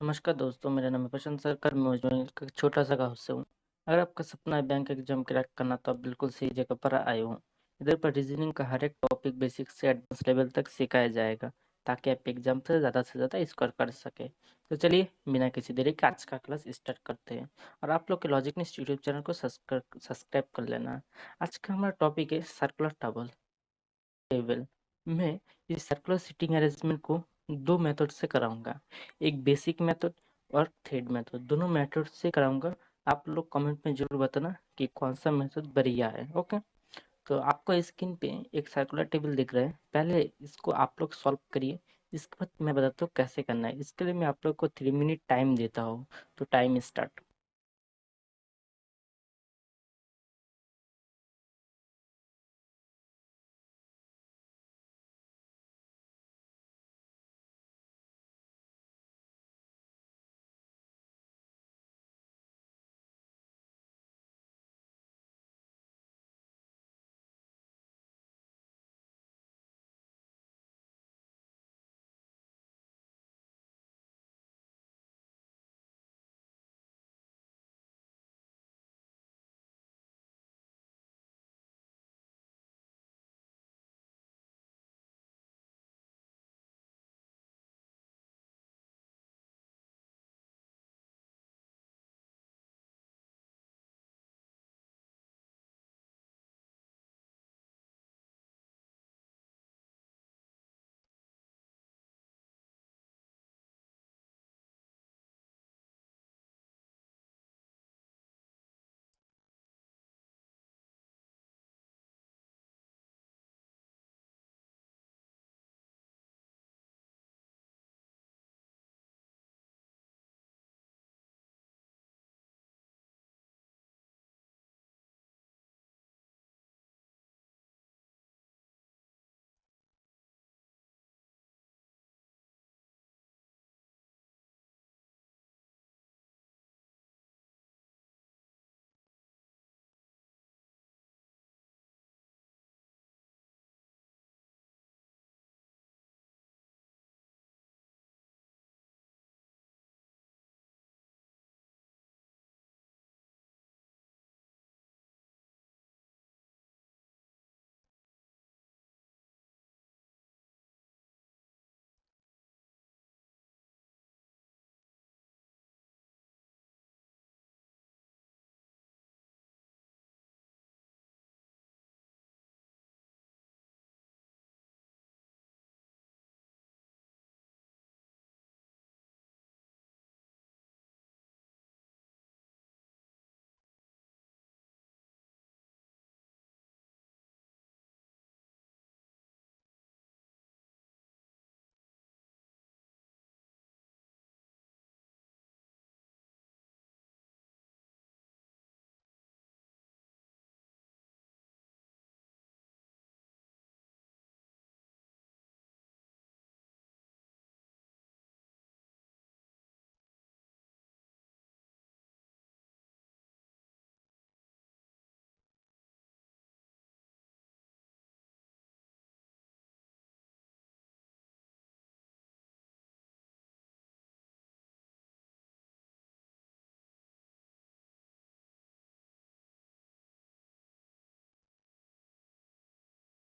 नमस्कार दोस्तों, मेरा नाम है प्रशांत सरकार, मैं मजदूर का एक छोटा-सा गाँव से हूँ। अगर आपका सपना है बैंक एग्ज़ाम क्रैक करना तो आप बिल्कुल सही जगह पर आए हो। इधर पर रीज़निंग का हर एक टॉपिक बेसिक से एडवांस लेवल तक सिखाया जाएगा, ताकि आप एग्ज़ाम से ज़्यादा स्कोर कर सकें। तो चलिए बिना किसी देरी के आज का क्लास स्टार्ट करते हैं और आप लोग के लॉजिक न्यूज़ यूट्यूब चैनल को सब्सक्राइब कर लेना। आज का हमारा टॉपिक है सर्कुलर टेबल। मैं इस सर्कुलर सीटिंग अरेंजमेंट को 2 मेथड से कराऊँगा। एक बेसिक मेथड और थ्रेड मेथड, दोनों मेथड से कराऊँगा। आप लोग कमेंट में ज़रूर बताना कि कौन-सा मेथड बढ़िया है, ओके? तो आपको स्क्रीन पे एक सर्कुलर टेबल दिख रहा है, पहले इसको आप लोग सॉल्व करिए, इसके बाद मैं बताता हूँ कैसे करना है। इसके लिए मैं आप लोग को 3 मिनट टाइम देता हूँ, तो टाइम स्टार्ट।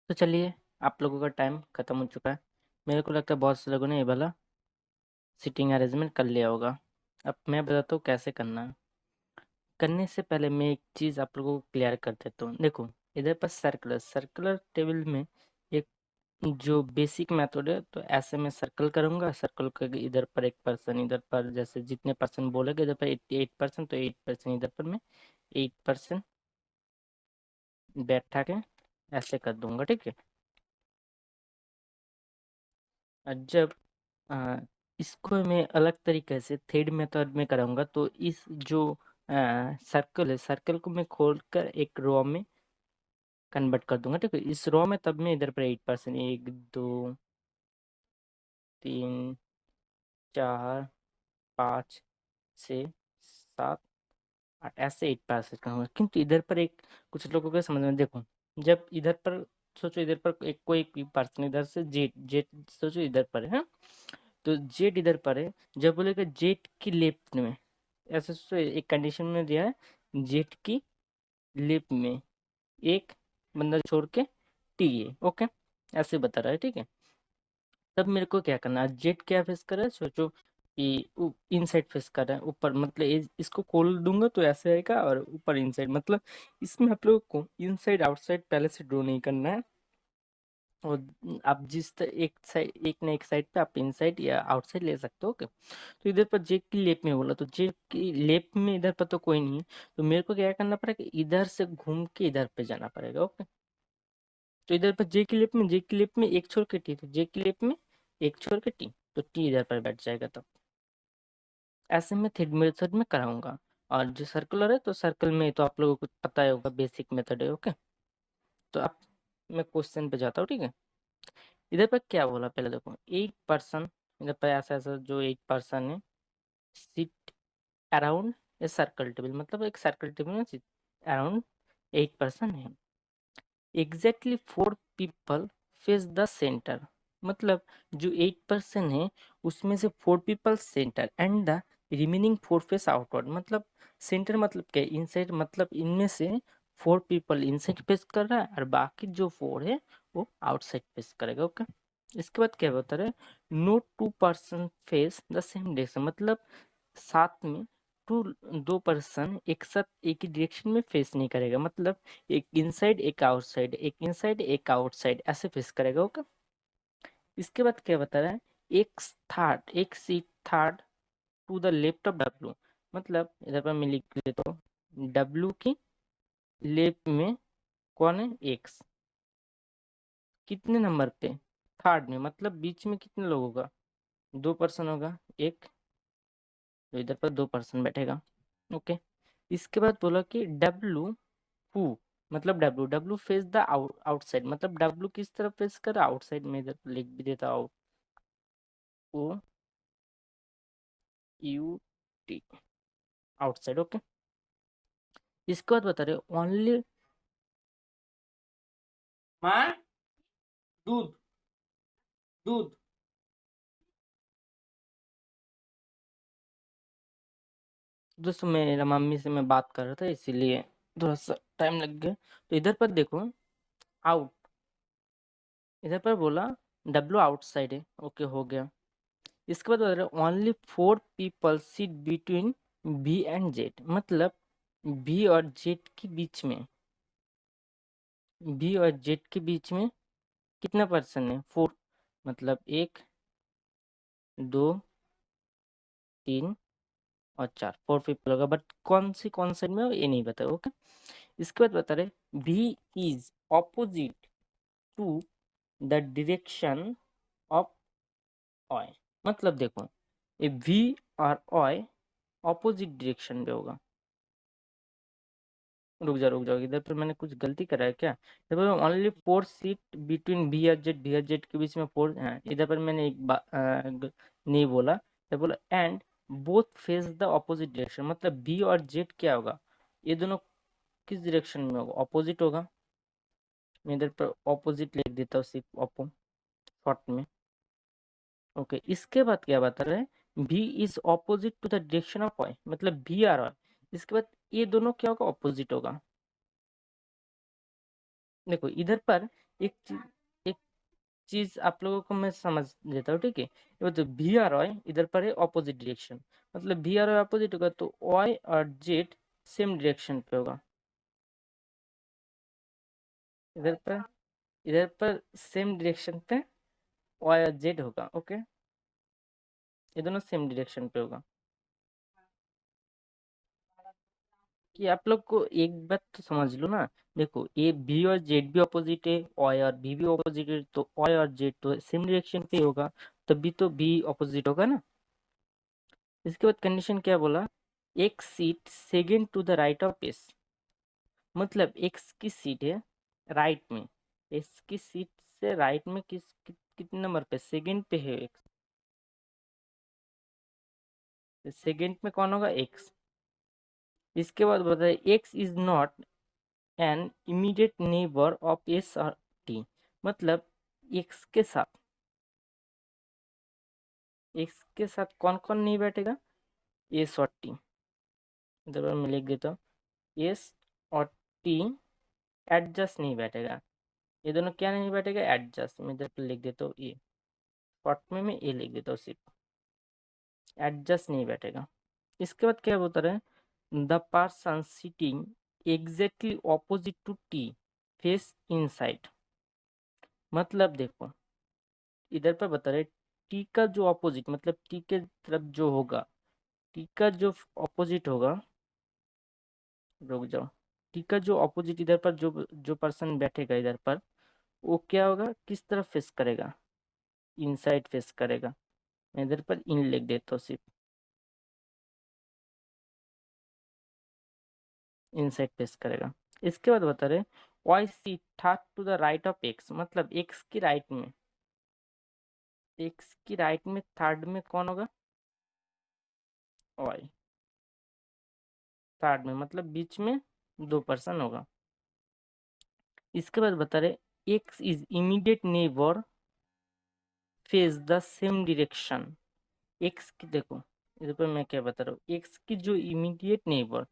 तो चलिए, आप लोगों का टाइम खत्म हो चुका है। मेरे को लगता है बहुत से लोगों ने ये वाला सीटिंग अरेंजमेंट कर लिया होगा। अब मैं बताता हूँ कैसे करना है। करने से पहले मैं एक चीज़ आप लोगों को क्लियर कर देता हूँ। देखो, इधर पर सर्कुलर टेबल में एक जो बेसिक मेथड है, तो ऐसे मैं सर्कल करूँगा, सर्कल करके इधर पर 1% इधर पर जैसे जितने परसेंट बोलेगे इधर पर 88% तो 8% इधर पर मैं 8% बैठा के ऐसे कर दूँगा, ठीक है? जब अ, इसको मैं अलग तरीके से थ्रेड मेथड में कराऊँगा तो इस जो सर्कल है, सर्कल को मैं खोलकर एक रो में कन्वर्ट कर दूँगा, ठीक है? इस रो में तब मैं इधर पर 8% 1, 2, 3, 4, 5, 6, 7, 8 ऐसे 8% करूँगा। किंतु इधर पर एक कुछ लोगों को समझ में देखो, जब इधर पर सोचो इधर पर एक कोई भी पर्सन इधर से जेड जेड सोचो इधर पर है, हाँ? तो जेड इधर पर है, जब बोलेगा जेड की लेफ्ट में, ऐसे तो एक कंडीशन में दिया है, जेड की लेफ्ट में एक बंदा छोड़ के टी है, ओके, ऐसे बता रहा है, ठीक है। तब मेरे को क्या करना है, जेड क्या फेस कर रहा है, सोचो कि इनसाइड फेस कर रहा है ऊपर, मतलब इसको खोल दूंगा तो ऐसे आएगा, और ऊपर इनसाइड, मतलब इसमें आप लोगों को इनसाइड आउटसाइड पहले से ड्रॉ नहीं करना है, और आप एक साइड, एक ना एक साइड पे आप इनसाइड या आउटसाइड ले सकते हो, ओके। तो इधर पर जेड की लेफ्ट में बोला, तो जेड की लेफ्ट में इधर पर तो कोई नहीं है, तो मेरे को क्या करना पड़ेगा, इधर से घूम के इधर पे जाना पड़ेगा, ओके। तो इधर पर जे की लेफ्ट में एक छोड़ के टी, तो जे की लेफ्ट में एक छोड़ के टी, तो टी इधर पर बैठ जाएगा। तब ऐसे मैं थ्रेड मेथड में कराऊंगा, और जो सर्कुलर है तो सर्कल में तो आप लोगों को पता ही होगा, बेसिक मेथड है, ओके। तो अब मैं क्वेश्चन पे जाता हूँ, ठीक है। इधर पर क्या बोला, पहले देखो, 8 पर्सन, इधर पर ऐसा ऐसा जो 8 पर्सन है, seat around a circle table, मतलब एक सर्कल टेबल में अराउंड 8 पर्सन है, exactly 4 people face the centre, मतलब जो 8 पर्सन है उसमें से 4 people centre and the remaining 4 face outward, मतलब सेंटर मतलब क्या, इनसाइड, मतलब इनमें से 4 पीपल इनसाइड फेस कर रहा है और बाकी जो 4 है वो आउटसाइड फेस करेगा, ओके। इसके बाद क्या बता रहे हैं, no 2 person face the same direction, मतलब साथ में टू 2 पर्सन एक साथ एक ही डायरेक्शन में फेस नहीं करेगा, मतलब एक इनसाइड एक आउटसाइड, एक इनसाइड एक आउटसाइड ऐसे फेस करेगा, ओके। इसके बाद क्या बता रहा है, X sit third to the left of W, मतलब इधर पर मैं लिख देता हूँ, डब्ल्यू की लेफ्ट में कौन है, एक्स, कितने नंबर पे, थर्ड में, मतलब बीच में कितने लोग होगा, 2 पर्सन होगा, एक, तो इधर पर 2 पर्सन बैठेगा, ओके। इसके बाद बोला कि डब्ल्यू हु, मतलब W W face the outside, मतलब डब्ल्यू किस तरफ फेस कर, आउटसाइड में, इधर लिख भी देता हूँ, ओ यू टी, आउटसाइड, ओके। इसके बाद बता रहे ओनली, माँ दूध, दूध, दोस्तों मेरा मम्मी से मैं बात कर रहा था इसीलिए थोड़ा सा टाइम लग गया। तो इधर पर देखो, आउट, इधर पर बोला डब्ल्यू आउटसाइड है, ओके, हो गया। इसके बाद बता रहे only 4 people sit between B and Z, मतलब बी और जेड के बीच में, बी और जेड के बीच में कितना पर्सन है, 4, मतलब 1 2 3 और 4, 4 पीपल होगा, बट कौन साइड में हो ये नहीं बता, ओके। इसके बाद बता रहे B is opposite to the direction of I, मतलब देखो ये वी और ऑय ऑपोजिट डायरेक्शन में होगा, रुक जाओ, इधर पर मैंने कुछ गलती करा है क्या, देखो ओनली 4 सीट बिटवीन बी और जेड के बीच में 4 है, इधर पर मैंने एक नहीं बोला, तो बोला and both face the opposite direction, मतलब बी और जेड क्या होगा, ये दोनों किस डायरेक्शन में होगा, ऑपोजिट होगा, मैं इधर पर ऑपोजिट लिख देता हूँ, सिर्फ ऑपो शॉर्ट में, ओके। इसके बाद क्या बता रहे हैं, B is opposite to the direction of Y, मतलब बी और वाई, इसके बाद ये दोनों क्या होगा, ऑपोजिट होगा। देखो इधर पर एक चीज आप लोगों को मैं समझ देता हूँ, ठीक है, ये तो बी और वाई इधर पर है ऑपोजिट डायरेक्शन, मतलब बी और वाई ऑपोजिट होगा, तो वाई और जेड सेम डायरेक्शन पे होगा, इधर पर, इधर पर सेम डायरेक्शन पे वाई और जेड होगा, ओके, ये दोनों सेम डायरेक्शन पे होगा। कि आप लोग को एक बात तो समझ लो ना, देखो ये बी और जेड भी ऑपोजिट है, वाई और बी भी ऑपोजिट है, तो वाई और जेड तो सेम डायरेक्शन पे होगा, तभी तो बी ऑपोजिट होगा ना। इसके बाद कंडीशन क्या बोला, X sit second to the right of S, मतलब एक्स की सीट है राइट में, एस की सीट से राइट में कितने नंबर पे, सेकेंड पे है एक्स, सेकेंड में कौन होगा, एक्स। इसके बाद बताए x is not an immediate neighbour of S और टी, मतलब एक्स के साथ एक्स के साथ कौन कौन नहीं बैठेगा, एस और टी। इधर पर मैं लिख देता हूँ, एस और टी एडजस्ट नहीं बैठेगा, ये दोनों क्या नहीं बैठेगा, एडजस्ट। मैं इधर पर लिख देता हूँ ए, शॉर्ट में मैं ए लिख देता हूँ, सिर्फ एडजस्ट नहीं बैठेगा। इसके बाद क्या बता रहे हैं, the person sitting exactly opposite to T face inside. मतलब देखो इधर पर बता रहे टी का जो ऑपोजिट, मतलब टी के तरफ जो होगा, टी का जो ऑपोजिट होगा, रुक जाओ, टी का जो ऑपोजिट इधर पर जो जो पर्सन बैठेगा इधर पर, वो क्या होगा, किस तरफ फेस करेगा, इनसाइड फेस करेगा। मैं इधर पर इन लिख देता हूँ, सिर्फ इनसाइड फेस करेगा। इसके बाद बता रहे Y C third to the right of X, मतलब एक्स की राइट में, एक्स की राइट में थर्ड में कौन होगा, वाई। थर्ड में मतलब बीच में दो पर्सन होगा। इसके बाद बता रहे x is immediate neighbour face the same direction. X की देखो इधर पर मैं क्या बता रहा हूँ, एक्स की जो इमीडिएट नेबर,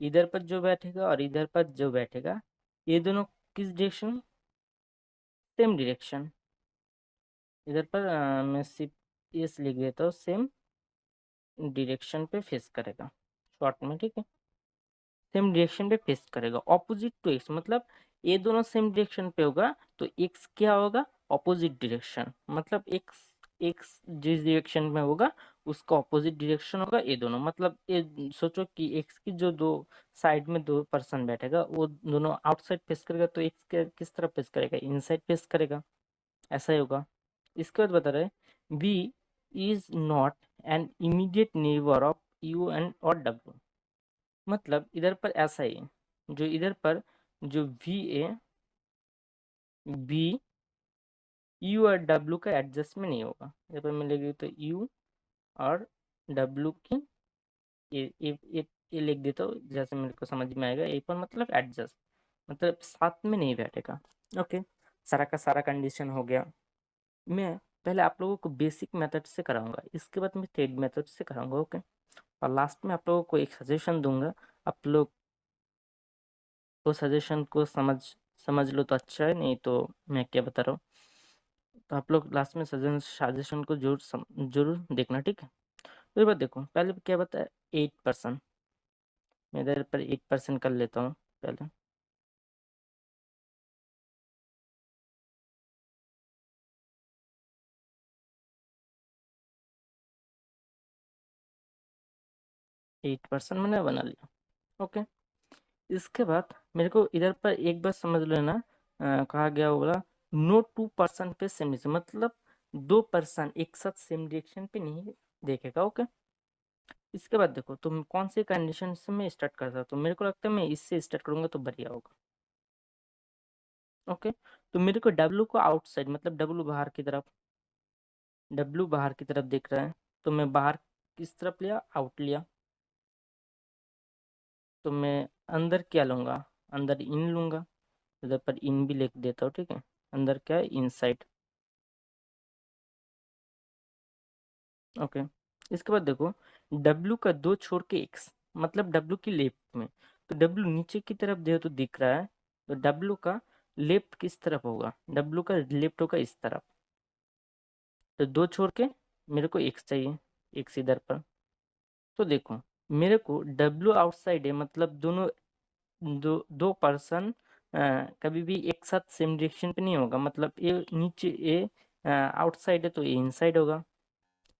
इधर पर जो बैठेगा और इधर पर जो बैठेगा, ये दोनों किस डायरेक्शन, सेम डायरेक्शन। इधर पर मैं सिर्फ एस लिख देता हूँ, सेम डायरेक्शन पे फेस करेगा, शॉर्ट में, ठीक है। सेम डायरेक्शन पे फेस करेगा, ऑपोजिट टू एक्स, मतलब ये दोनों सेम डायरेक्शन पे होगा तो एक्स क्या होगा, ऑपोजिट डायरेक्शन, मतलब एक्स, एक्स जिस डायरेक्शन में होगा उसका ऑपोजिट डायरेक्शन होगा ये दोनों। मतलब ये सोचो कि एक्स की जो दो साइड में दो पर्सन बैठेगा वो दोनों आउटसाइड फेस करेगा, तो एक्स के किस तरफ फेस करेगा, इनसाइड फेस करेगा, ऐसा ही होगा। इसके बाद बता रहे B is not an immediate neighbour of U and और डब्ल्यू। मतलब इधर पर ऐसा ही है, जो इधर पर जो वी ए बी यू और डब्ल्यू का एडजस्टमेंट नहीं होगा। इधर पर मैं लिख देता हूँ यू और डब्ल्यू की ये लिख देता हूँ, जैसे मेरे को समझ में आएगा। ए पर मतलब एडजस्ट, मतलब साथ में नहीं बैठेगा। ओके, सारा का सारा कंडीशन हो गया। मैं पहले आप लोगों को बेसिक मेथड से कराऊंगा, इसके बाद मैं थ्रेड मेथड से कराऊंगा। ओके, और लास्ट में आप लोगों को एक सजेशन दूंगा, आप लोग तो सजेशन को समझ समझ लो तो अच्छा है, नहीं तो मैं क्या बता रहा हूँ, तो आप लोग लास्ट में सजेशन को जरूर देखना, ठीक है। तो ये बात देखो, पहले क्या बताया, 8%। मैं इधर पर 8% कर लेता हूँ पहले। 8% मैंने बना लिया। ओके, इसके बाद मेरे को इधर पर एक बात समझ लेना, कहा गया बोला नो 2% पे सेम डायरेक्शन, मतलब दो पर्सन एक साथ सेम डायरेक्शन पे नहीं देखेगा। ओके, इसके बाद देखो तुम कौन सी कंडीशन से मैं स्टार्ट करता, तो मेरे को लगता है मैं इससे स्टार्ट करूंगा तो बढ़िया होगा। ओके, तो मेरे को डब्लू को आउटसाइड, मतलब डब्लू बाहर की तरफ, डब्लू बाहर की तरफ दिख रहा है, तो मैं बाहर किस तरफ लिया, आउट लिया। तो मैं अंदर क्या लूंगा, अंदर इन लूंगा, इधर पर इन भी लिख देता हूँ, ठीक है। अंदर क्या है, इनसाइड। ओके, इसके बाद देखो डब्लू का दो छोड़ के एक्स, मतलब डब्लू की लेफ्ट में, तो डब्लू नीचे की तरफ दे तो दिख रहा है, तो डब्लू का लेफ्ट किस तरफ होगा, डब्लू का लेफ्ट होगा इस तरफ। तो दो छोड़ के मेरे को एक्स चाहिए, एक्स इधर पर। तो देखो मेरे को डब्लू आउटसाइड है, मतलब दोनों दो दो पर्सन कभी भी एक साथ सेम डायरेक्शन पे नहीं होगा, मतलब ये नीचे ये आउटसाइड है तो ये इनसाइड होगा,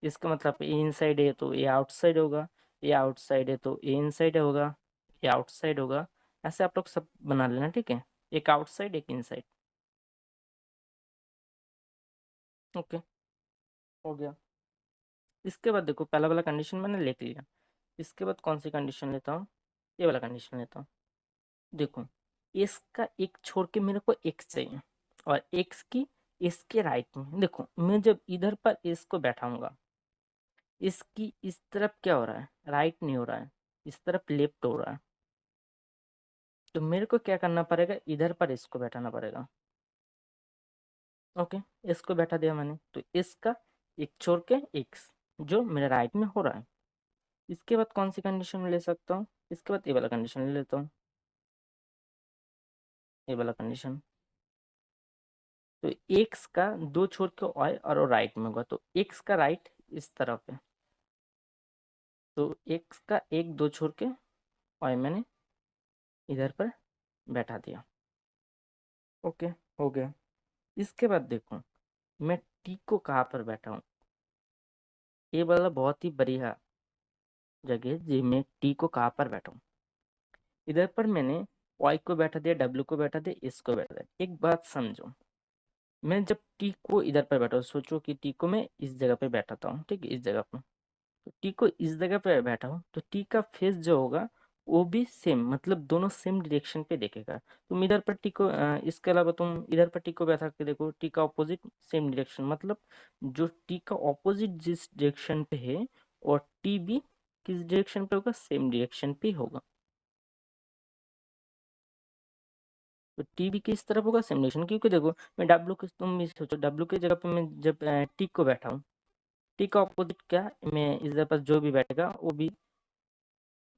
इसका मतलब ए इनसाइड है तो ए आउटसाइड होगा, ए आउटसाइड है तो ए इनसाइड होगा, ए आउटसाइड होगा। ऐसे आप लोग सब बना लेना, ठीक है, एक आउटसाइड एक इनसाइड। ओके, हो गया। इसके बाद देखो पहला वाला कंडीशन मैंने लिख लिया, इसके बाद कौन सी कंडीशन लेता हूँ, ये वाला कंडीशन लेता हूँ। देखो इसका एक छोड़ के मेरे को एक्स चाहिए, और एक्स की इसके राइट में देखो, मैं जब इधर पर इसको बैठाऊंगा, इसकी इस तरफ क्या हो रहा है, राइट नहीं हो रहा है, इस तरफ लेफ्ट हो रहा है। तो मेरे को क्या करना पड़ेगा, इधर पर इसको बैठाना पड़ेगा। ओके, इसको बैठा दिया मैंने, तो इसका एक छोड़ के एक्स, जो मेरे राइट में हो रहा है। इसके बाद कौन सी कंडीशन ले सकता हूँ, इसके बाद ये वाला कंडीशन ले लेता हूँ, ये वाला कंडीशन। तो एक्स का दो छोड़ के वाई और राइट में होगा, तो एक्स का राइट इस तरफ है, तो एक्स का एक दो छोड़ के वाई मैंने इधर पर बैठा दिया। ओके, हो गया। इसके बाद देखो मैं टी को कहाँ पर बैठा हूँ, ये वाला बहुत ही बढ़िया जगह जी, मैं टी को कहाँ पर बैठा हूँ। इधर पर मैंने वाई को बैठा दिया, डब्ल्यू को बैठा दिया, इस को बैठा दिया। एक बात समझो, मैं जब टी को इधर पर बैठा हूँ, सोचो कि टी को मैं इस जगह पे बैठाता हूँ, ठीक है, इस जगह पर। तो टी को इस जगह पे बैठा हूँ, तो टी का फेस जो होगा वो भी सेम, मतलब दोनों सेम डायरेक्शन पे देखेगा। तुम इधर पर टी को इसके अलावा तुम इधर पर टी को बैठा के देखो, टी का ऑपोजिट सेम डायरेक्शन, मतलब जो टी का ऑपोजिट जिस डायरेक्शन पे है और टी भी किस डायरेक्शन पे होगा, सेम डायरेक्शन पे होगा। तो टी भी किस तरफ होगा, सेम डायरेक्शन। क्योंकि देखो मैं डब्ल्यू के, तुम भी सोचो डब्ल्यू की जगह पे मैं जब टी को बैठा हूँ, टी का ऑपोजिट क्या, मैं इधर पर जो भी बैठेगा वो भी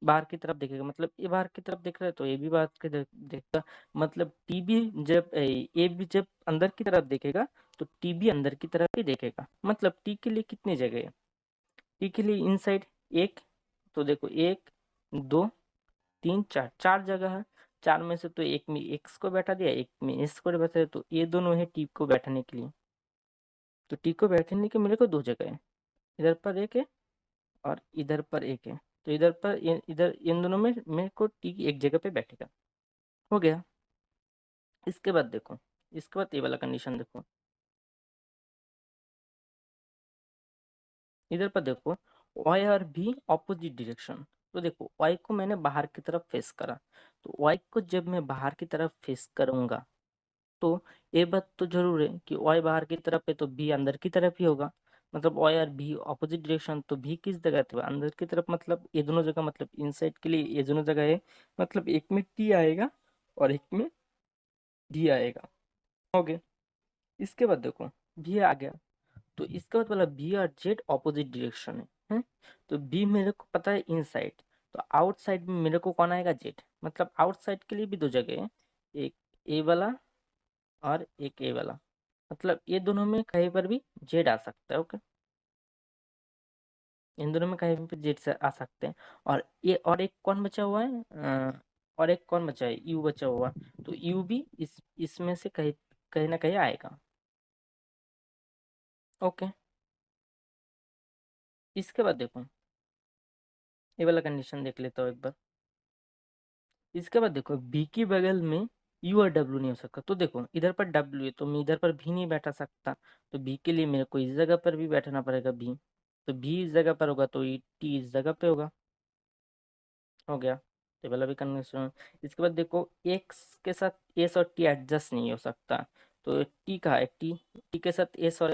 बाहर की तरफ देखेगा, मतलब ये बाहर की तरफ देख रहा है तो ये भी बाहर की तरफ देखेगा। मतलब टी भी जब ए भी जब अंदर की तरफ देखेगा तो टी भी अंदर की तरफ ही देखेगा। मतलब टी के लिए कितनी जगह है, टी के लिए इनसाइड एक, तो देखो एक दो तीन चार, चार जगह है। चार में से तो एक में एक्स को बैठा दिया, एक में एस को बैठा दिया, तो ये दोनों है टी को बैठने के लिए। तो टी को बैठने के मेरे को दो जगह है, इधर पर एक है और इधर पर एक है। तो इधर पर इधर इन दोनों में मेरे को टी एक जगह पे बैठेगा। हो गया। इसके बाद देखो, इसके बाद ये वाला कंडीशन देखो, इधर पर देखो वाई और भी ऑपोजिट डायरेक्शन। तो देखो वाई को मैंने बाहर की तरफ फेस करा, तो वाई को जब मैं बाहर की तरफ फेस करूंगा तो ये बात तो जरूर है कि वाई बाहर की तरफ है तो बी अंदर की तरफ ही होगा। मतलब वाई और बी ऑपोजिट डायरेक्शन, तो बी किस जगह पे, अंदर की तरफ। मतलब ये दोनों जगह, मतलब इनसाइड के लिए ये दोनों जगह है, मतलब एक में टी आएगा और एक में डी आएगा। हो गया। इसके बाद देखो भी आ गया, तो इसका बाद वाला बी और जेड ऑपोजिट डायरेक्शन है? तो बी मेरे को पता है इनसाइड, तो आउटसाइड में मेरे को कौन आएगा, जेड। मतलब आउटसाइड के लिए भी दो जगह है, एक ए वाला और एक ए वाला। मतलब ये दोनों में कहीं पर भी जेड आ सकता है। ओके, इन दोनों में कहीं पर जेड से आ सकते हैं। और ये और एक कौन बचा हुआ है, और एक कौन बचा है, यू बचा हुआ। तो यू भी इसमें से कहीं कहीं ना कहीं आएगा। ओके। इसके बाद देखो ये वाला कंडीशन देख लेता हूँ एक बार। इसके बाद देखो बी की बगल में यू और डब्ल्यू नहीं हो सकता। तो देखो इधर पर डब्ल्यू है तो मैं इधर पर भी नहीं बैठा सकता, तो बी के लिए मेरे को इस जगह पर भी बैठना पड़ेगा बी। तो बी इस जगह पर होगा तो टी इस जगह पे होगा। हो गया, तो ये वाला भी कंडीशन। इसके बाद देखो एक्स के साथ एस और टी एडजस्ट नहीं हो सकता, तो टी कहाँ है, टी, टी के साथ एस और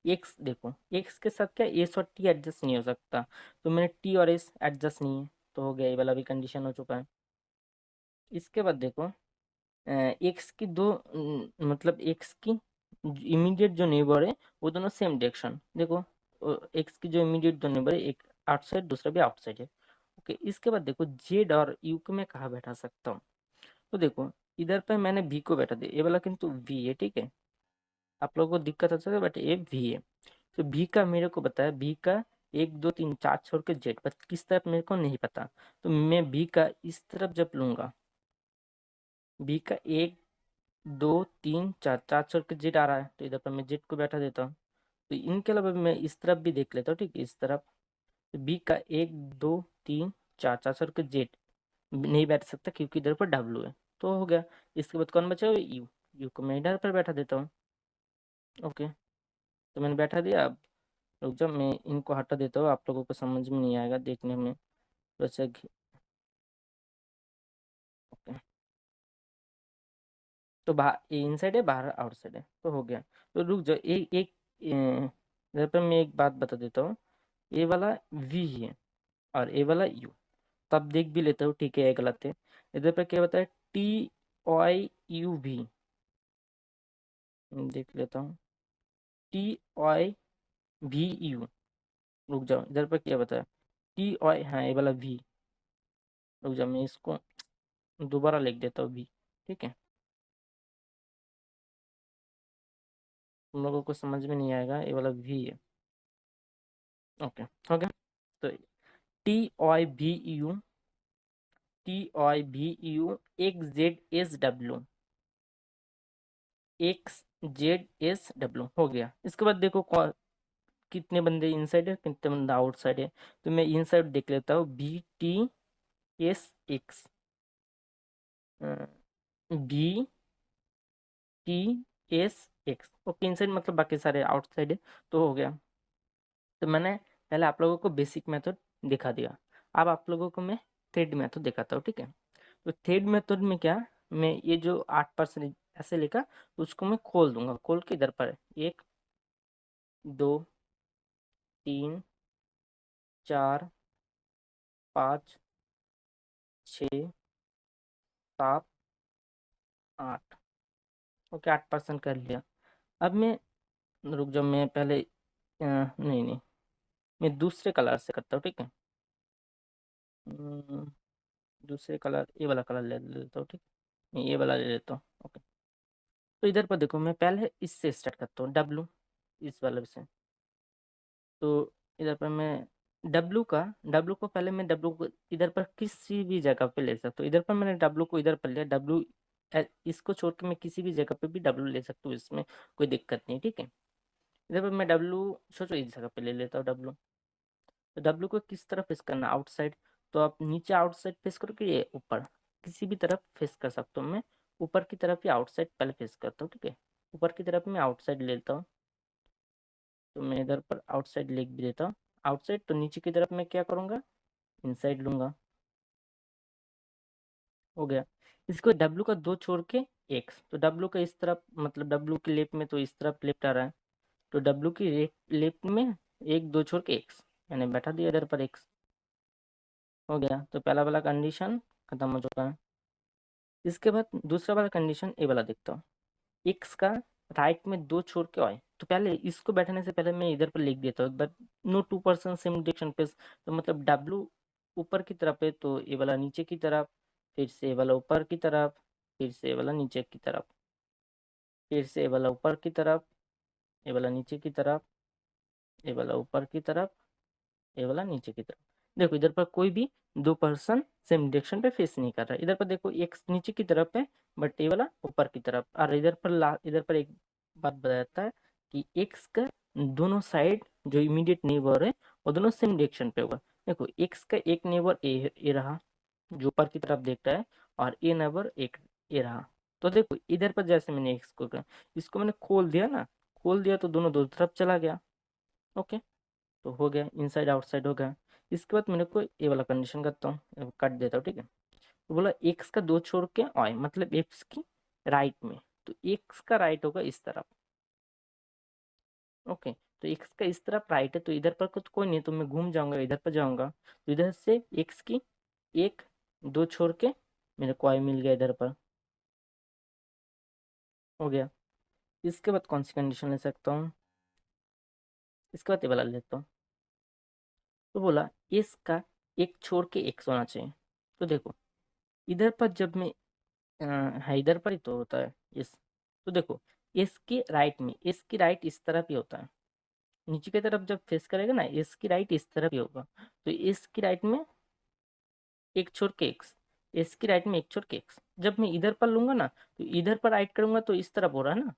एक्स, देखो एक्स के साथ क्या एस और टी एडजस्ट नहीं हो सकता, तो मैंने टी और एस एडजस्ट नहीं है, तो हो गया, ये वाला भी कंडीशन हो चुका है। इसके बाद देखो एक्स की दो मतलब एक्स की इमीडिएट जो नेबर है वो दोनों सेम डायरेक्शन। देखो एक्स की जो इमीडिएट दो नेबर है, एक आउटसाइड दूसरा भी आउटसाइड है। ओके। इसके बाद देखो जेड और यू को मैं कहाँ बैठा सकता हूँ, तो देखो इधर पे मैंने वी को बैठा दिया, ये वाला किंतु वी है, ठीक है। आप लोगों को दिक्कत हो सकता है बट ये वी है। तो वी का मेरे को बताया, वी का एक दो तीन चार छोड़ के जेड, बट किस तरफ मेरे को नहीं पता। तो मैं वी का इस तरफ जब लूंगा, बी का एक दो तीन चार, चार छोड़ के जेड आ रहा है, तो इधर पर मैं जेड को बैठा देता हूँ। तो इनके अलावा मैं इस तरफ भी देख लेता हूँ, ठीक है, इस तरफ। तो बी का एक दो तीन चार, चार छोड़ के जेड नहीं बैठ सकता क्योंकि इधर पर डब्लू है, तो हो गया। इसके बाद कौन बचा हुआ, यू। यू को मैं इधर पर बैठा देता हूँ। ओके, तो मैंने बैठा दिया। अब रुक जाओ, मैं इनको हटा देता हूँ, आप लोगों को समझ में नहीं आएगा देखने में वैसे। ओके, तो बाहर इनसाइड है, बाहर आउटसाइड है, तो हो गया। तो रुक जाओ, एक एक इधर पर मैं एक बात बता देता हूँ, ये वाला वी है और ये वाला यू, तब देख भी लेता हूँ, ठीक है, ये गलत है। इधर पर क्या बताया, टी वाई यू भी, देख लेता हूँ, टी वाई भी यू। रुक जाओ, इधर पर क्या बताया, टी और हाँ ये वाला वी। रुक जाओ, मैं इसको दोबारा लिख देता हूँ वी, ठीक है, तुम लोगों को समझ में नहीं आएगा, ये वाला वी है। ओके, हो गया। तो T I B U, T I B U X Z S W, X Z S W हो गया। इसके बाद देखो कितने बंदे इनसाइड है, कितने बंदा आउटसाइड है। तो मैं इनसाइड देख लेता हूँ, B T S X, B T S X. Okay, inside मतलब बाकी सारे आउटसाइड है। तो हो गया। तो मैंने पहले आप लोगों को बेसिक मेथड दिखा दिया। अब आप लोगों को मैं थ्रेड मेथड दिखाता हूँ, ठीक है। तो थ्रेड मेथड में क्या, मैं ये जो 8% ऐसे लिखा, उसको मैं खोल दूंगा। खोल के इधर पर 1 2 3 4 5 6 7 8। ओके, 8% कर लिया। अब मैं, रुक जाओ, मैं पहले नहीं नहीं, मैं दूसरे कलर से करता हूँ, ठीक है। हम्म, दूसरे कलर, ये वाला कलर ले लेता हूँ, ठीक है, ये वाला ले लेता हूँ। ओके, तो इधर पर देखो, मैं पहले इससे स्टार्ट करता हूँ, डब्लू, इस वाले से। तो इधर पर मैं डब्लू को पहले मैं डब्लू को इधर पर किसी भी जगह पे ले सकता हूँ। इधर पर मैंने डब्लू को इधर पर लिया, डब्लू इसको छोड़ के मैं किसी भी जगह पे भी डब्लू ले सकता हूँ, इसमें कोई दिक्कत नहीं, ठीक है। इधर पर मैं डब्लू सोचो इस जगह पे ले लेता हूँ डब्लू। तो डब्लू को किस तरफ फेस करना, आउटसाइड। तो आप नीचे आउटसाइड फेस करो कि ये ऊपर, किसी भी तरफ फेस कर सकता हूँ मैं। ऊपर की तरफ या आउटसाइड पहले फेस करता हूँ, ठीक है। ऊपर की तरफ मैं आउटसाइड लेता हूँ। तो मैं इधर पर आउटसाइड लिख भी देता हूँ। आउटसाइड, तो नीचे की तरफ मैं क्या करूँगा, इनसाइड लूंगा। हो गया। इसको डब्लू का 2 छोड़ के एक्स, तो डब्लू का इस तरफ, मतलब डब्लू के लेफ्ट में, तो इस तरफ लेफ्ट आ रहा है। तो डब्लू की लेफ्ट में 1 2 छोड़ के एक्स, मैंने बैठा दिया इधर पर एक्स। हो गया। तो पहला वाला कंडीशन खत्म हो चुका है। इसके बाद दूसरा वाला कंडीशन ये वाला देखता हूँ, एक्स का राइट में 2 छोड़ के आए। तो पहले इसको बैठाने से पहले मैं इधर पर लिख देता हूँ, बट नो 2% सेम डिरेक्शन पे। तो मतलब डब्लू ऊपर की तरफ है, तो ये वाला नीचे की तरफ, फिर से ये वाला ऊपर की तरफ, फिर से ये वाला नीचे की तरफ, फिर से ये वाला ऊपर की तरफ, ये वाला नीचे की तरफ, ये वाला ऊपर की तरफ, ये वाला नीचे की तरफ। देखो इधर पर कोई भी 2% सेम डायरेक्शन पे फेस नहीं कर रहा है। इधर पर देखो एक्स नीचे की तरफ है, बट ये वाला ऊपर की तरफ। और इधर पर इधर पर एक बात बताता है कि एक्स का दोनों साइड जो इमीडिएट नेबर है, वो दोनों सेम डायरेक्शन पे होगा। देखो एक्स का एक नेबर ए रहा, जो ऊपर की तरफ देख रहा है, और ए नेबर एक ए रहा। तो देखो इधर पर जैसे मैंने एक्स को इसको मैंने खोल दिया ना, खोल दिया तो दोनों दो तरफ चला गया। ओके, तो हो गया, इनसाइड आउटसाइड हो गया। इसके बाद मैंने को ये वाला कंडीशन करता हूँ, काट देता हूँ, ठीक है। तो बोला एक्स का 2 छोड़ के आए, मतलब एक्स की राइट में। तो एक्स का राइट होगा इस तरफ। ओके, तो एक्स का इस तरफ राइट है, तो इधर पर कुछ कोई नहीं, तो मैं घूम जाऊंगा, इधर पर जाऊंगा। तो इधर से एक्स की 1 2 छोड़ के मेरे को आई मिल गया इधर पर। हो गया। इसके बाद कौन सी कंडीशन ले सकता हूँ, इसके बाद ये वाला लेता हूँ। तो बोला इसका 1 छोड़ के एक्स होना चाहिए। तो देखो इधर पर जब मैं हाँ इधर पर ही तो होता है इस। तो देखो इसके राइट में, इसकी राइट इस तरफ ही होता है। नीचे की तरफ जब फेस करेगा ना, इसकी राइट इस तरफ ही होगा। तो इसकी राइट में 1 छोड़ के एक्स, इसकी राइट में 1 छोड़ के एक्स। जब मैं इधर पर लूंगा ना, तो इधर पर राइट करूंगा तो इस तरफ हो रहा है ना।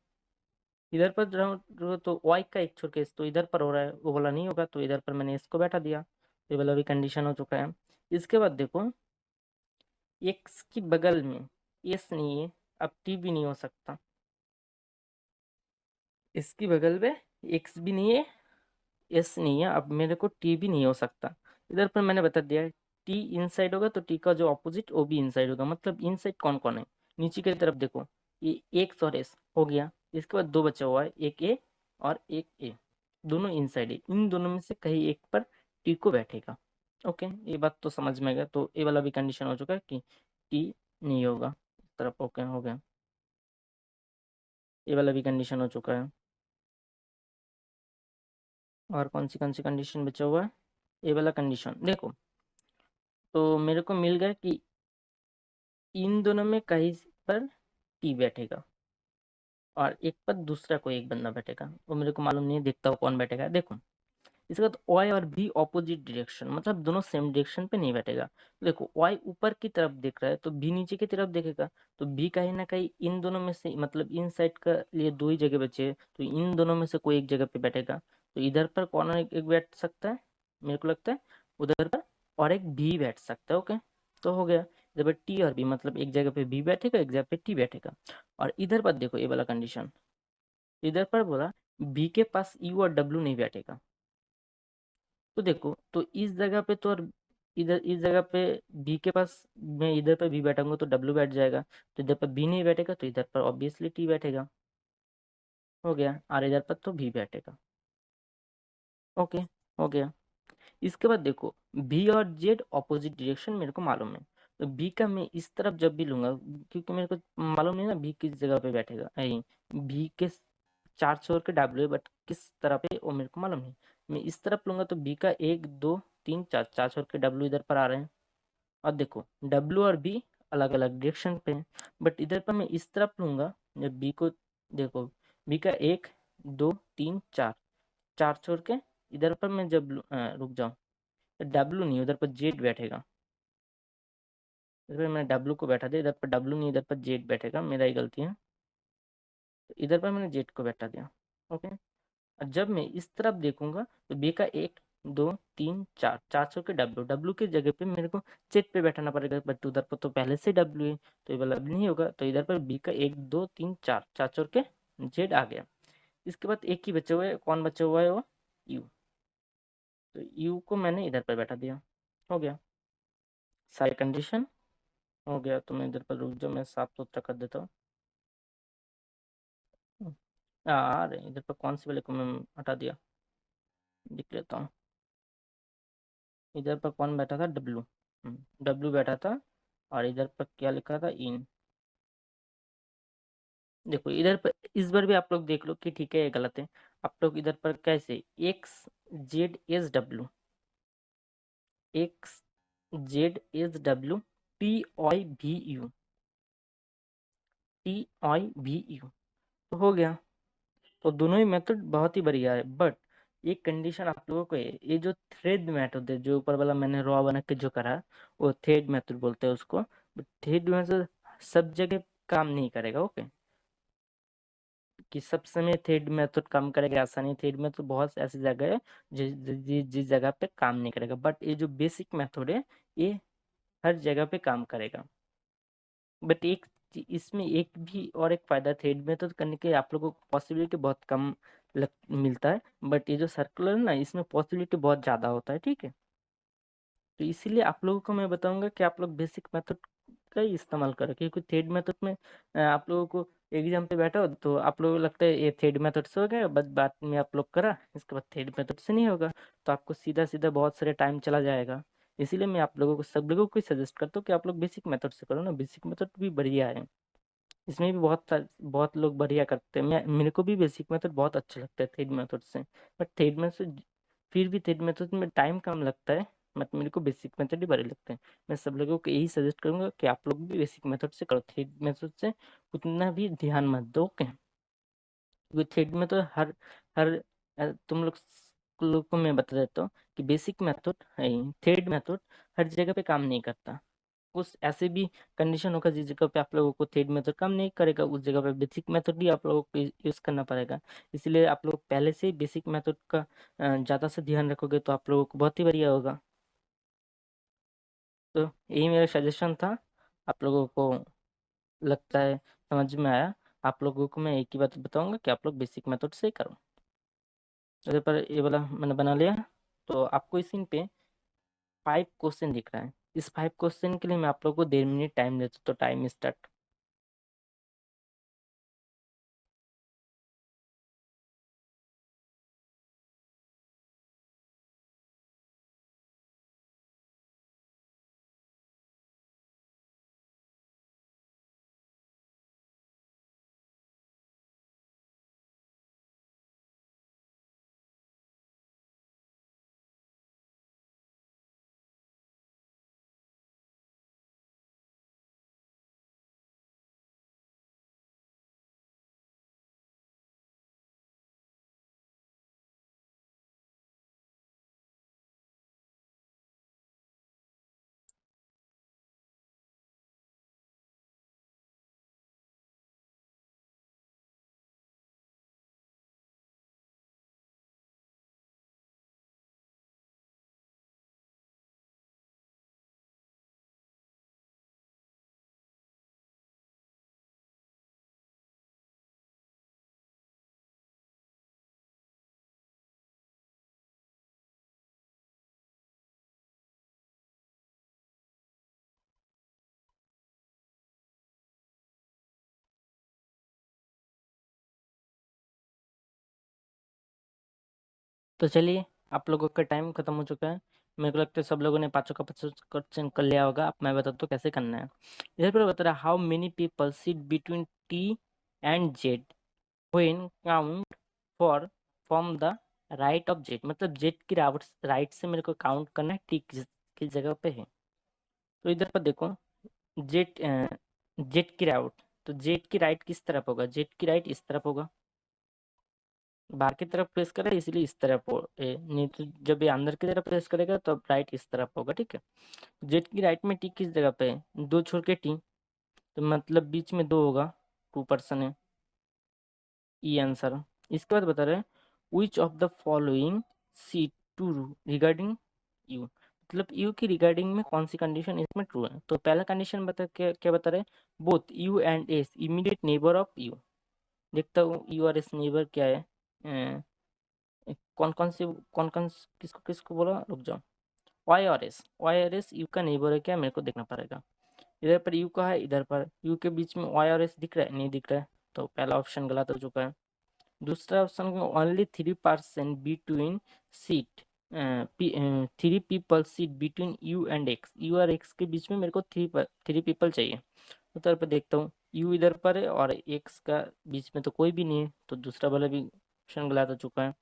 इधर पर रहूं तो वाई का 1 छोड़ के तो इधर पर हो रहा है, वो वाला नहीं होगा। तो इधर पर मैंने इसको बैठा दिया, तो ये वाला भी कंडीशन हो चुका है। इसके बाद देखो एक्स की बगल में एस नहीं है, अब टी भी नहीं हो सकता। इसकी बगल में एक्स भी नहीं है, एस नहीं है, अब मेरे को टी भी नहीं हो सकता। इधर पर मैंने बता दिया, टी इनसाइड होगा तो टी का जो ऑपोजिट वो भी इनसाइड होगा। मतलब इनसाइड कौन कौन है, नीचे की तरफ देखो, ये एक्स और एस हो गया। इसके बाद 2 बचा हुआ है, एक ए और एक ए, दोनों इनसाइड है। इन दोनों में से कहीं एक पर टी को बैठेगा। ओके, ये बात तो समझ में आ गया। तो ये वाला भी कंडीशन हो चुका है कि टी नहीं होगा इस तरफ। ओके, हो गया, ये वाला भी कंडीशन हो चुका है। और कौन सी कंडीशन बचा हुआ है? ये वाला कंडीशन देखो, तो मेरे को मिल गया कि इन दोनों में कहीं पर टी बैठेगा और एक पर दूसरा कोई एक बंदा बैठेगा, वो मेरे को मालूम नहीं दिखता वो कौन बैठेगा। देखो इसके बाद वाई और बी ऑपोजिट डायरेक्शन, मतलब दोनों सेम डायरेक्शन पे नहीं बैठेगा। देखो वाई ऊपर की तरफ देख रहा है तो बी नीचे की तरफ देखेगा, तो बी कहीं ना कहीं इन दोनों में से, मतलब इन साइड का लिए दो ही जगह बचे हैं, तो इन दोनों में से कोई एक जगह पे बैठेगा। तो इधर पर कौन एक बैठ सकता है, मेरे को लगता है उधर पर, और एक बी बैठ सकता है। ओके, तो हो गया। इधर पर टी और बी, मतलब एक जगह पे बी बैठेगा एक जगह पे टी बैठेगा। और इधर पर देखो ये वाला कंडीशन, इधर पर बोला बी के पास यू और डब्ल्यू नहीं बैठेगा। तो देखो, तो इस जगह पे तो, और इधर इस जगह पे बी के पास मैं इधर पे बी बैठाऊंगा तो डब्ल्यू बैठ जाएगा, तो इधर पर बी नहीं बैठेगा तो इधर पर ऑब्वियसली टी बैठेगा। हो गया, और इधर पर तो बी बैठेगा। ओके, हो गया। इसके बाद देखो बी और जेड ऑपोजिट डायरेक्शन मेरे को मालूम है, तो बी का मैं इस तरफ जब भी लूंगा, क्योंकि मेरे को मालूम नहीं ना बी किस जगह पे बैठेगा, बी के चार छोर के डब्ल्यू है, बट किस तरह पे वो मेरे को मालूम नहीं। मैं इस तरफ लूंगा तो बी का एक दो तीन चार, चार छोर के डब्ल्यू इधर पर आ रहे हैं। और देखो डब्ल्यू और बी अलग अलग डायरेक्शन पे हैं, बट इधर पर मैं इस तरफ लूंगा जब बी को, देखो बी का एक दो तीन चार, चार छोड़ के इधर पर मैं जब रुक जाऊं, तो डब्ल्यू नहीं उधर पर जेड बैठेगा। इधर पर मैंने डब्ल्यू को बैठा दिया, इधर पर डब्ल्यू नहीं इधर पर जेड बैठेगा, मेरा ही गलती है। तो इधर पर मैंने जेड को बैठा दिया। ओके, और जब मैं इस तरफ देखूंगा तो बी का एक दो तीन चार, चार छोड़ के डब्ल्यू, डब्ल्यू की जगह पे मेरे को जेड पे बैठाना पड़ेगा, बट उधर पर तो पहले से डब्ल्यू है, तो ये वाला अब नहीं होगा। तो इधर पर बी का एक दो तीन चार, चार छोड़ के जेड आ गया। इसके बाद एक ही बचा हुआ है, कौन बचा हुआ है वो, यू। तो यू को मैंने इधर पर बैठा दिया। हो गया, सारी कंडीशन हो गया। तो मैं इधर पर रुक जाओ, मैं साफ सुथरा कर देता हूँ। यार इधर पर कौन सी वाले को मैं हटा दिया, लिख लेता हूँ। इधर पर कौन बैठा था, डब्लू, डब्लू बैठा था। और इधर पर क्या लिखा था, इन। देखो इधर पर इस बार भी आप लोग देख लो कि ठीक है ये गलत है। आप लोग इधर पर कैसे, x Z S W, X Z S W T I भी यू, टी आई भी यू, तो हो गया। तो दोनों ही मेथड बहुत ही बढ़िया है, बट एक कंडीशन आप लोगों को है, ये जो थ्रेड मेथड है जो ऊपर वाला मैंने रॉ बना के जो करा, वो थ्रेड मेथड बोलते हैं उसको। बट थ्रेड मेथड सब जगह काम नहीं करेगा। ओके, कि सब समय थ्रेड मेथड काम करेगा ऐसा नहीं, थ्रेड मेथड बहुत ऐसी जगह है जिस जगह पे काम नहीं करेगा, बट ये जो बेसिक मेथड है ये हर जगह पे काम करेगा। बट इसमें एक भी और एक फायदा, थ्रेड में तो करने के आप लोगों को पॉसिबिलिटी बहुत कम मिलता है, बट ये जो सर्कुलर है ना इसमें पॉसिबिलिटी बहुत ज़्यादा होता है। ठीक है, तो इसीलिए आप लोगों को मैं बताऊंगा कि आप लोग बेसिक मेथड का ही इस्तेमाल करो, क्योंकि थ्रेड मेथड में आप लोगों को एग्जाम पे बैठो तो आप लोगों को लगता है ये थ्रेड मेथड से हो गया, बस बाद में आप लोग करा, इसके बाद थ्रेड मेथड से नहीं होगा, तो आपको सीधा सीधा बहुत सारे टाइम चला जाएगा। इसीलिए मैं आप लोगों को, सब लोगों को सजेस्ट करता हूँ कि आप लोग बेसिक मेथड से करो ना, बेसिक मेथड भी बढ़िया है। इसमें भी बहुत लोग बढ़िया करते हैं, मैं मेरे को भी बेसिक मेथड बहुत अच्छा लगता है थ्रेड मेथड से। बट थ्रेड मेथड, फिर भी थ्रेड मेथड में टाइम कम लगता है, बट मेरे को बेसिक मेथड ही बड़े लगते हैं। मैं सब लोगों को यही सजेस्ट करूंगा कि आप लोग भी बेसिक मेथड से करो, थ्रेड मेथड से उतना भी ध्यान मत दो। ओके, क्योंकि थ्रेड में तो हर हर तुम लोग को मैं बता देता हूँ कि बेसिक मेथड है, थ्रेड मेथड हर जगह पे काम नहीं करता। कुछ ऐसे भी कंडीशन होगा जिस जगह पे आप लोगों को थ्रेड मेथड काम नहीं करेगा, उस जगह पे बेसिक मेथड ही आप लोगों को यूज करना पड़ेगा। इसलिए आप लोग पहले से ही बेसिक मेथड का ज़्यादा से ध्यान रखोगे तो आप लोगों को बहुत ही बढ़िया होगा। तो यही मेरा सजेशन था, आप लोगों को लगता है समझ में आया। आप लोगों को मैं एक ही बात बताऊंगा कि आप लोग बेसिक मेथड से ही करो। इधर पर ये वाला मैंने बना लिया, तो आपको इस सीन पे 5 क्वेश्चन दिख रहा है। इस 5 क्वेश्चन के लिए मैं आप लोगों को 1.5 मिनट टाइम देता हूँ, तो टाइम स्टार्ट। तो चलिए, आप लोगों का टाइम खत्म हो चुका है। मेरे को लगता है सब लोगों ने पाँचों का 50 क्वेश्चन कर लिया होगा। अब मैं बताता हूँ कैसे करना है। इधर पर बता रहा how many people sit between T and Z when count for from the right of Z. मतलब जेड की राइट से मेरे को काउंट करना है, टी किस जगह पे है। तो इधर पर देखो, जेड जेड की राइट, तो जेड की राइट किस तरफ होगा? जेड की राइट इस तरफ होगा। बाहर की तरफ प्रेस करे इसलिए इस तरफ हो नहीं तो जब ये अंदर की तरफ प्रेस करेगा तो राइट इस तरफ होगा। ठीक है, जेड की राइट में टी किस जगह पे है? दो छोड़ के टी, तो मतलब बीच में दो होगा, 2% है। E answer. इसके बाद बता रहे हैं which of the following see to regarding U. मतलब यू की रिगार्डिंग में कौन सी कंडीशन इसमें ट्रू है? तो पहला कंडीशन बता क्या बता रहे हैं? Both you and S immediate neighbour of you. देखता हूँ यू और एस नेबर क्या है। कौन कौन से कौन कौन किसको किसको बोला, रुक जाओ। वाई और एस यू का नेबर है क्या, मेरे को देखना पड़ेगा। इधर पर यू का है, इधर पर यू के बीच में वाई और एस दिख रहा है, नहीं दिख रहा है, तो पहला ऑप्शन गलत हो चुका है। दूसरा ऑप्शन में only 3% between seat, 3 people sit between you and x. You और एक्स के बीच में मेरे को 3 पीपल चाहिए। उधर पर देखता हूँ यू इधर पर है और एक्स का बीच में तो कोई भी नहीं है, तो दूसरा वाला भी ऑप्शन गलत हो चुका है।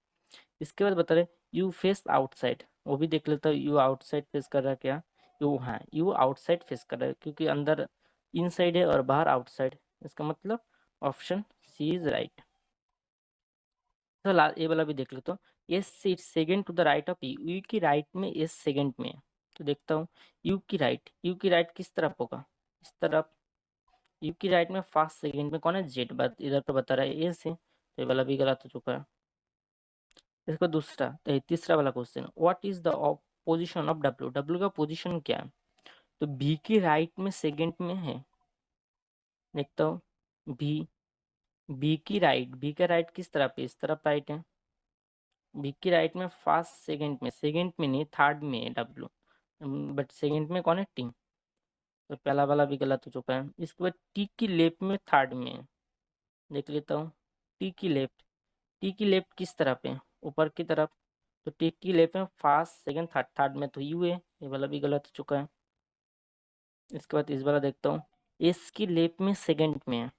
इसके बाद बता रहे यू फेस आउटसाइड, वो भी देख लेता हूँ यू आउटसाइड फेस कर रहा है क्या। यू, हाँ यू आउटसाइड फेस कर रहा है, क्योंकि अंदर इनसाइड है और बाहर आउटसाइड, इसका मतलब ऑप्शन सी इज राइट। तो ये वाला भी देख लेता हूँ। S sit second to the right of U, U की राइट में एस सेकेंड में है। तो देखता हूँ यू की राइट किस तरफ होगा? इस तरफ। यू की राइट में फर्स्ट सेकेंड में कौन है? जेड। बात इधर पर बता रहा है एस है, तो ये वाला भी गलत हो चुका है। इसको दूसरा तीसरा वाला question, what is the position of W. W का पोजीशन क्या है? तो बी की राइट में सेकंड में है। देखता हूँ बी, बी का राइट किस तरफ है? इस तरफ राइट है। बी की राइट में फर्स्ट सेकंड में नहीं थर्ड में है डब्ल्यू, बट सेकंड में कौन है? टी। तो पहला वाला भी गलत हो चुका है। इसके बाद टी की लेफ्ट में थर्ड में है। देख लेता हूँ टी की लेफ्ट किस तरफ है? ऊपर की तरफ। तो टी की लेफ्ट में फर्स्ट सेकंड थर्ड, थर्ड में तो यू है, ये वाला भी गलत हो चुका है। इसके बाद इस वाला देखता हूँ, एस की लेफ्ट में सेकंड में है।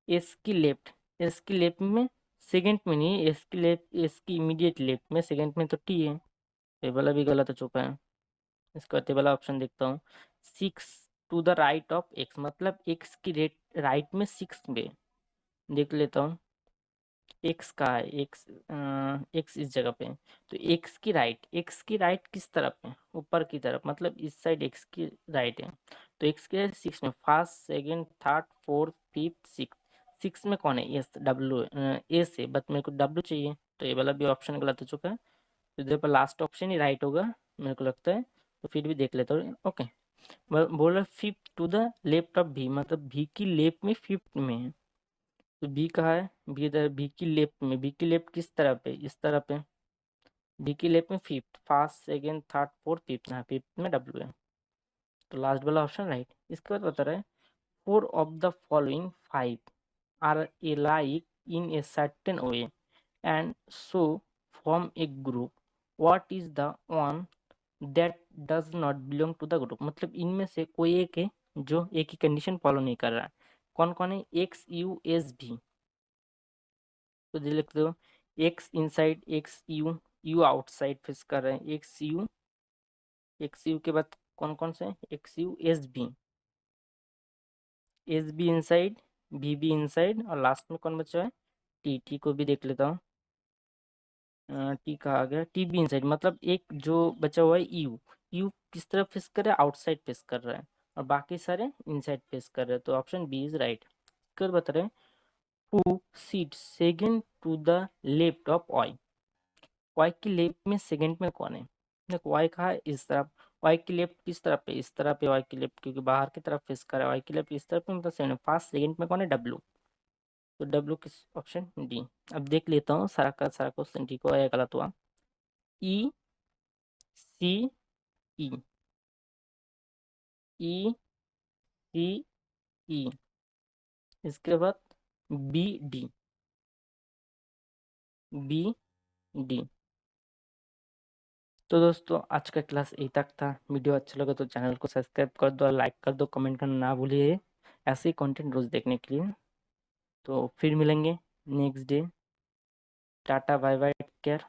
एस की लेफ्ट में सेकंड में नहीं, एस की इमीडिएट लेफ्ट में सेकंड में तो टी है, ये वाला भी गलत हो चुका है। इसके बाद ये वाला ऑप्शन देखता हूँ, 6 to the right of X, मतलब एक्स की राइट में 6 में। देख लेता हूँ एक्स का है, एक्स इस जगह पे है। तो एक्स की राइट किस तरफ है? ऊपर की तरफ, मतलब इस साइड एक्स की राइट है। तो एक्स के 6 में first second third fourth fifth six, 6 में कौन है? एस, डब्ल्यू एस है, बट मेरे को डब्ल्यू चाहिए, तो ये वाला भी ऑप्शन गलत हो चुका है। तो इधर पर लास्ट ऑप्शन ही राइट होगा मेरे को लगता है, तो फिर भी देख लेता हूँ। ओके, बोल रहा fifth to the left of B, मतलब भी की लेफ्ट में फिफ्थ में है। तो बी कहाँ है? बी इधर, बी की लेफ्ट में। बी की लेफ्ट किस तरफ है? इस तरफ है। बी की लेफ्ट में fifth, first second third fourth fifth, हाँ फिफ्थ में डब्ल्यू है, तो लास्ट वाला ऑप्शन राइट। इसके बाद बता रहा है 4 of the following 5 are alike in a certain way and so form a group, what is the one that does not belong to the group। मतलब इनमें से कोई एक है जो एक ही कंडीशन फॉलो नहीं कर रहा है। कौन कौन है? एक्स यू एस भी। तो जो लिखते हो x inside x you, you outside face कर रहे हैं, एक्स यू के बाद कौन कौन से? X U S be inside, be inside, और लास्ट में कौन बचा है? टी। टी को भी देख लेता हूँ, टी कहा आ गया, टी बी इनसाइड, मतलब एक जो बचा हुआ है यू। यू किस तरफ फेस कर रहा है? आउटसाइड फेस कर रहा है, और बाकी सारे इनसाइड फेस कर रहे हैं, तो ऑप्शन बी इज राइट। कर बता रहे हैं who sit second to the left of Y. Y की लेफ्ट में सेकंड में कौन है? देखो वाई कहा है? इस तरफ। वाई की लेफ्ट किस तरफ है? इस तरफ है वाई की लेफ्ट, क्योंकि बाहर की तरफ फेस कर रहा है। वाई की लेफ्ट इस तरफ है, मतलब सेकंड, फर्स्ट सेकंड में कौन है? डब्ल्यू। तो डब्ल्यू किस, ऑप्शन डी। अब देख लेता हूँ सारा का सारा क्वेश्चन ठीक हुआ या गलत हुआ। ई सी ई, ई सी ई, इसके बाद बी डी, बी डी। तो दोस्तों आज का क्लास यही तक था। वीडियो अच्छा लगा तो चैनल को सब्सक्राइब कर दो, लाइक कर दो, कमेंट करना ना भूलिए ऐसे ही कंटेंट रोज देखने के लिए। तो फिर मिलेंगे next day. Tata bye bye, take care.